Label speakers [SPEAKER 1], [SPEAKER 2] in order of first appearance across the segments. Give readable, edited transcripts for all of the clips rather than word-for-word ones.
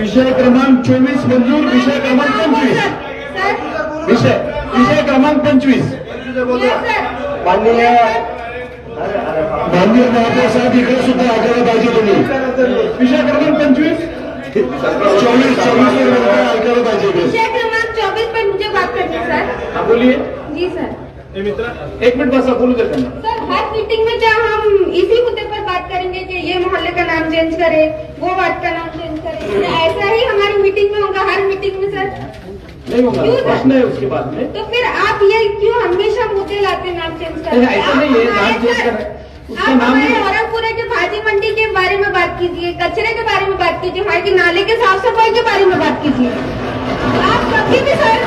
[SPEAKER 1] विषय क्रमांक 24 मंजूर। विषय क्रमांक 25 विषय क्रमांक 25 माननीय महापौर साहेब इकडे सुद्धा ऐकायला पाहिजे तुम्ही। विषय क्रमांक 25 24 ऐकायला पाहिजे।
[SPEAKER 2] विषय क्रमांक 24 पर मुझे बात करनी है सर।
[SPEAKER 1] हाँ बोलिए।
[SPEAKER 2] जी सर।
[SPEAKER 1] एक मिनट बस बोलू दे
[SPEAKER 2] सर, हर मीटिंग में क्या हम इसी मुद्दे पर बात करेंगे कि ये मोहल्ले का नाम चेंज करे, वो वार्ड का नाम चेंज करे? ऐसा ही हमारी मीटिंग में होगा, हर मीटिंग में सर
[SPEAKER 1] नहीं होगा, प्रश्न है उसके बाद में।
[SPEAKER 2] तो फिर आप ये क्यों हमेशा मुद्दे लाते नाम चेंज करने?
[SPEAKER 1] ऐसा नहीं है, नाम चेंज कर उसका
[SPEAKER 2] आप
[SPEAKER 1] नाम
[SPEAKER 2] हमारे
[SPEAKER 1] नहीं।
[SPEAKER 2] औरंगपुरा के भाजी मंडी के बारे में बात कीजिए, कचरे के बारे में बात कीजिए, हमारे के नाले के साफ सफाई के बारे में बात कीजिए। आप कभी भी सर,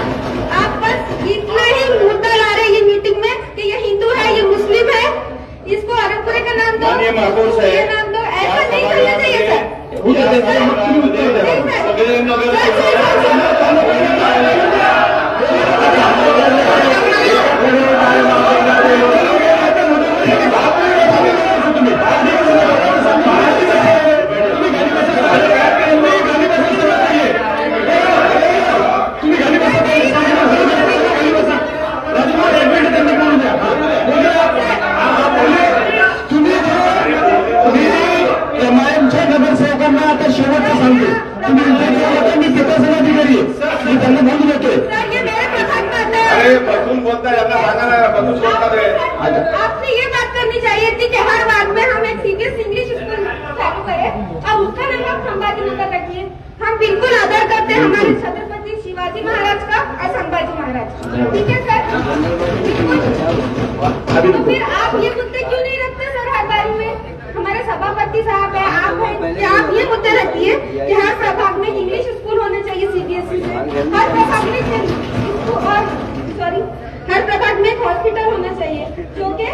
[SPEAKER 2] आप बस इतना ही मुद्दा ला रहे हैं ये मीटिंग में कि ये हिंदू है, ये मुस्लिम है, इसको औरंगपुरे का नाम दो,
[SPEAKER 1] माननीय महापौर साहब,
[SPEAKER 2] ये नाम दो। ऐसा नहीं करना चाहिए सर।
[SPEAKER 1] नगरसेवकांना आता शेवटचं सांगतो, तुम्ही मी विकासाधिकारी मी त्यांना बोलू देतोय।
[SPEAKER 2] सर, ये मेरे प्रधान बात है।
[SPEAKER 1] अरे बसून बोलता जाता सांगा ना, बसून बोलता रे।
[SPEAKER 2] आपने ये बात करनी चाहिए थी कि हर वार्ड में हम एक सीबीएस इंग्लिश स्कूल चालू करें और उसका नाम आप संभाजी नगर रखिए। हम बिल्कुल आदर करते हैं हमारे छत्रपति शिवाजी महाराज का और संभाजी महाराज का, ठीक है सर? तो फिर आप ये मुद्दे क्यों नहीं रखते सर हर बारी में? हमारे सभापति साहब है, आप हैं, कि आप ये मुद्दे रखिए कि हर प्रभाग में इंग्लिश स्कूल होने चाहिए सीबीएसई से, हर प्रभाग में हर प्रभाग में एक हॉस्पिटल होना चाहिए जो कि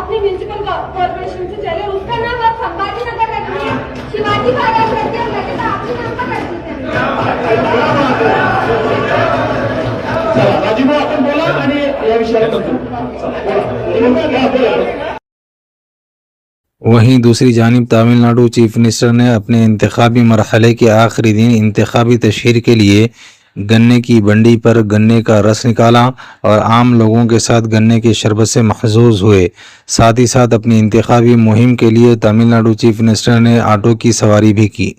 [SPEAKER 2] अपनी म्यूनिसिपल कॉर्पोरेशन से चले। उसका नाम आप संभाजी नगर रखिए, शिवाजी महाराज रखिए, लगे तो आपके नाम पर रख दीजिए।
[SPEAKER 1] राजीव आपण बोला आणि या विषयावर
[SPEAKER 3] वहीं दूसरी जानिब तमिलनाडु चीफ मिनिस्टर ने अपने इंतखाबी मरहले के आखिरी दिन इंतखाबी तशहीर के लिए गन्ने की बंडी पर गन्ने का रस निकाला और आम लोगों के साथ गन्ने के शरबत से महजूज हुए। साथ ही साथ अपनी इंतखाबी मुहिम के लिए तमिलनाडु चीफ मिनिस्टर ने ऑटो की सवारी भी की।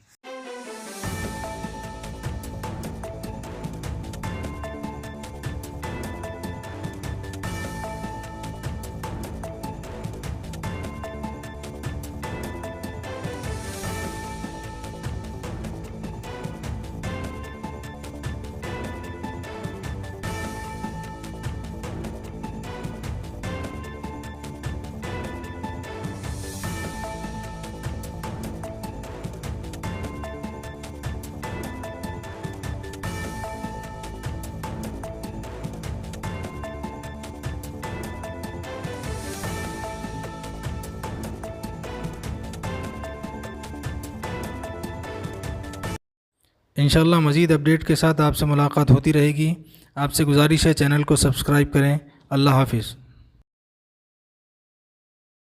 [SPEAKER 3] इंशाअल्लाह मज़ीद अपडेट के साथ आपसे मुलाकात होती रहेगी। आपसे गुजारिश है चैनल को सब्सक्राइब करें। अल्लाह हाफिज़।